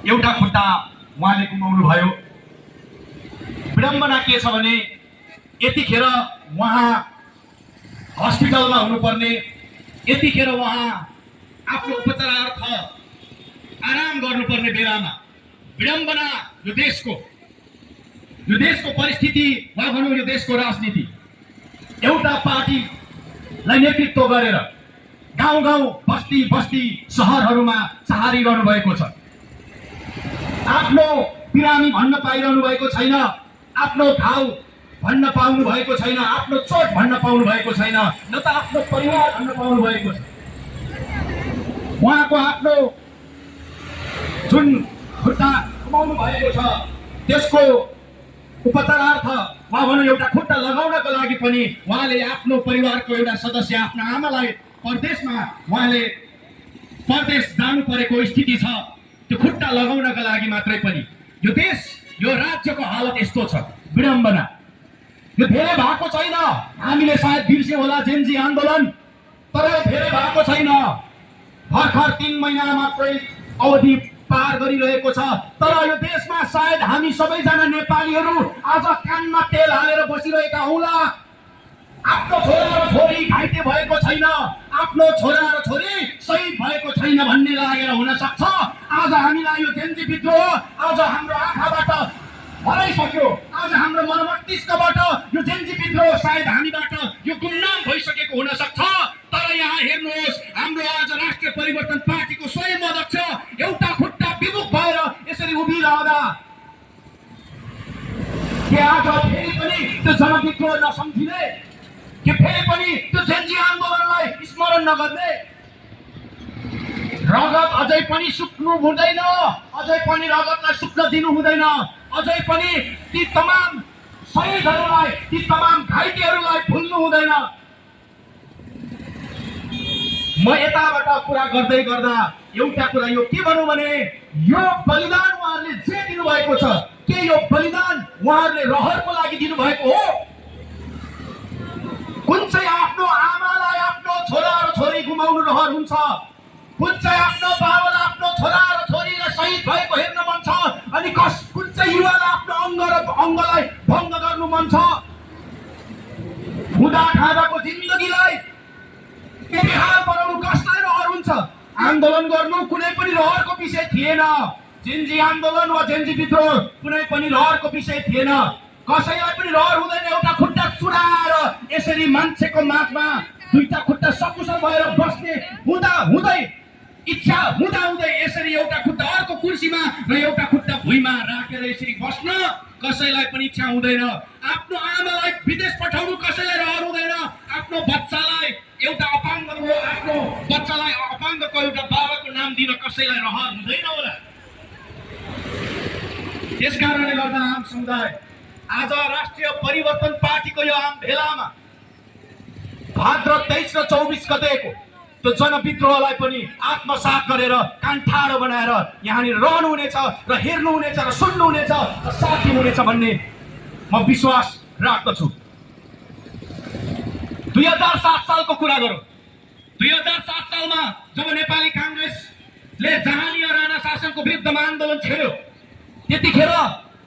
एउटा खुट्टा उहाँले गुमाउनु भयो। विडम्बना के छ भने यतिखेर उहाँ हस्पिटलमा हुनुपर्ने, यतिखेर उहाँ आफ्नो उपचारार्थ आराम गर्नुपर्ने बेलामा विडम्बना यो देशको परिस्थिति वा भनौँ यो देशको राजनीति एउटा पार्टीलाई नेतृत्व गरेर गाउँ गाउँ बस्ती बस्ती सहरहरूमा छहारिरहनु भएको छ। आफ्नो बिरामी भन्न पाइरहनु भएको छैन, आफ्नो घाउ भन्न पाउनु भएको छैन, आफ्नो चोट भन्न पाउनु भएको छैन, न त आफ्नो परिवार भन्न पाउनु भएको छ। उहाँको आफ्नो जुन खुट्टा गुमाउनु भएको छ त्यसको उपचारार्थ वा भनौँ एउटा खुट्टा लगाउनको लागि पनि उहाँले आफ्नो परिवारको एउटा सदस्य आफ्नो आमालाई परदेशमा उहाँले परदेश जानु परेको स्थिति छ। त्यो खुट्टा लगाउनका लागि मात्रै पनि यो देश यो राज्यको हालत यस्तो छ। विडम्बना यो धेरै भएको छैन। हामीले सायद बिर्से होला जेनजी आन्दोलन, तर यो धेरै भएको छैन। भर्खर 3 महिना मात्रै अवधि पार गरिरहेको छ। तर यो देशमा सायद हामी सबैजना नेपालीहरू आज कानमा तेल हालेर बसिरहेका हौला। आफ्नो छोरा र छोरी घाइते भएको छैन, आफ्नो छोरा र छोरी शहीद भएको छैन भन्ने लागेर हुन सक्छ। आज हामीलाई यो जेनजी विद्रोह आज हाम्रो आँखाबाट हराइसक्यो। आज हाम्रो मनमस्तिष्कबाट यो जेनजी विद्रोह सायद हामीबाट यो गुमनाम भइसकेको हुन सक्छ। तर यहाँ हेर्नुहोस्, हाम्रो आज राष्ट्रिय परिवर्तन पार्टीको स्वयं अध्यक्ष एउटा खुट्टा विमुख भएर यसरी उभिरहँदा के आज फेरि पनि त्यो जनविद्रोह नसम्झिने, के फेरि पनि त्यो जेनजी आन्दोलनलाई स्मरण नगर्ने? रगत अझै पनि सुक्नु हुँदैन, अझै पनि रगतलाई सुक्न दिनु हुँदैन, अझै पनि ती तमाम शहीदहरूलाई, ती तमाम घाइतेहरूलाई भुल्नु हुँदैन। म यताबाट कुरा गर्दै गर्दा एउटा कुरा यो के भनौँ भने यो बलिदान उहाँहरूले जे दिनुभएको छ, के यो बलिदान उहाँहरूले रहरको लागि दिनुभएको हो? कुन चाहिँ आफ्नो आमालाई आफ्नो छोरा र छोरी गुमाउनु रहर हुन्छ? कुन चाहिँ आफ्नो बाबालाई आफ्नो छोरा र छोरीलाई शहीद भएको हेर्न मन छ? अनि कुन चाहिँ युवालाई आफ्नो अङ्गलाई भङ्ग गर्नु मन छ? हुँदा खाँदाको जिन्दगीलाई बेहाल बनाउनु कसलाई रहर हुन्छ? आन्दोलन गर्नु कुनै पनि रहरको विषय थिएन। जेनजी आन्दोलन वा जेनजी विद्रोह कुनै पनि रहरको विषय थिएन। कसैलाई पनि रहर हुँदैन एउटा खुट्टा चुडाएर यसरी मान्छेको माझमा दुईटा खुट्टा सकुशल भएर बस्ने हुँदै इच्छा हुँदै यसरी एउटा खुट्टा अर्को कुर्सीमा र एउटा खुट्टा भुइँमा राखेर यसरी बस्न कसैलाई पनि इच्छा हुँदैन। आफ्नो आमालाई विदेश पठाउनु कसैलाई रहर हुँदैन। आफ्नो बच्चालाई एउटा अपाङ्गको आफ्नो बच्चालाई अपाङ्गको एउटा बाबाको नाम दिन कसैलाई रहर हुँदैन होला। त्यसकारणले गर्दा आम समुदाय आज राष्ट्रिय परिवर्तन पार्टीको यो आम भेलामा भाद्र 23 र 24 गतेको त्यो जनविद्रोहलाई पनि आत्मसात गरेर कान ठाडो बनाएर यहाँनिर रहनुहुनेछ र हेर्नुहुनेछ र सुन्नुहुनेछ र साथ दिनुहुनेछ भन्ने म विश्वास राख्दछु। 2007 सालको कुरा गरौँ। 2007 सालमा जब नेपाली काङ्ग्रेसले जहानी राणा शासनको विरुद्धमा आन्दोलन छेड्यो, त्यतिखेर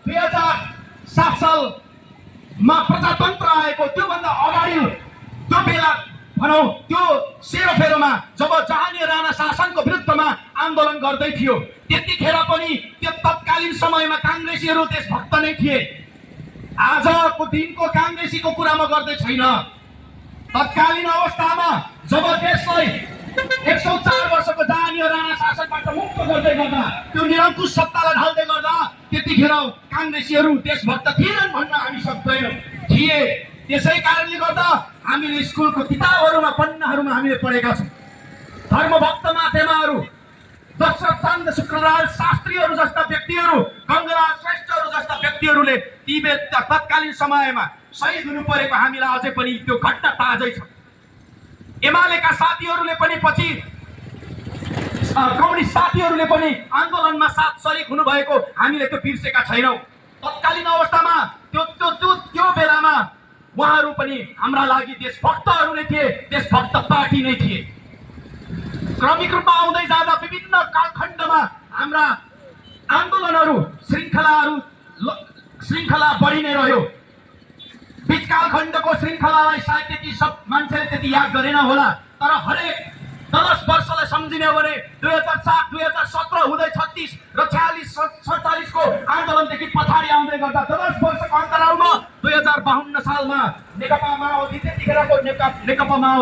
2007 सालमा प्रजातन्त्र आएको त्योभन्दा अगाडि त्यो बेला भनौँ त्यो सेरोफेरोमा जब जहानी राणा शासनको विरुद्धमा आन्दोलन गर्दै थियो त्यतिखेर पनि त्यो तत्कालीन समयमा काङ्ग्रेसीहरू देशभक्त नै थिए। आजको दिनको काङ्ग्रेसीको कुरा म गर्दै छैन। तत्कालीन अवस्थामा जब देशलाई 104 वर्षको जहानी राणा शासनबाट मुक्त गर्दै गर्दा त्यो निरङ्कुश सत्तालाई ढाल्दै गर्दा त्यतिखेर काङ्ग्रेसीहरू देशभक्त थिएनन् भन्न हामी सक्दैनौँ, थिए। त्यसै कारणले गर्दा हामीले स्कुलको किताबहरूमा पन्नाहरूमा हामीले पढेका छौँ धर्मभक्त माथेमाहरू दशरथ चन्द शुक्रलाल शास्त्रीहरू जस्ता व्यक्तिहरू, गङ्गलाल श्रेष्ठहरू जस्ता व्यक्तिहरूले ती तत्कालीन समयमा शहीद हुनु परेको हामीलाई अझै पनि त्यो घटना ताजै छ। एमालेका साथीहरूले पनि पछि कम्युनिस्ट साथीहरूले पनि आन्दोलनमा साथ सरिक हुनुभएको हामीले त्यो बिर्सेका छैनौँ। तत्कालीन अवस्थामा त्यो बेलामा उहाँहरू पनि हाम्रा लागि देशभक्तहरू नै थिए, देशभक्त पार्टी नै थिए। क्रमिक रूपमा आउँदै जाँदा विभिन्न कालखण्डमा हाम्रा आन्दोलनहरू श्रृङ्खला बढी नै रह्यो। बीचकाल खण्डको श्रृङ्खलालाई सायद त्यति सब मान्छेले त्यति याद गरेन होला, तर हरेक 10 वर्षलाई सम्झिने हो भने 2007, 2017 हुँदै 36 र 46 को आन्दोलनदेखि पछाडि आउँदै गर्दा 10 वर्षको अन्तरालमा 2052 सालमा नेकपा माओवादी त्यतिखेरको नेकपा माओवादी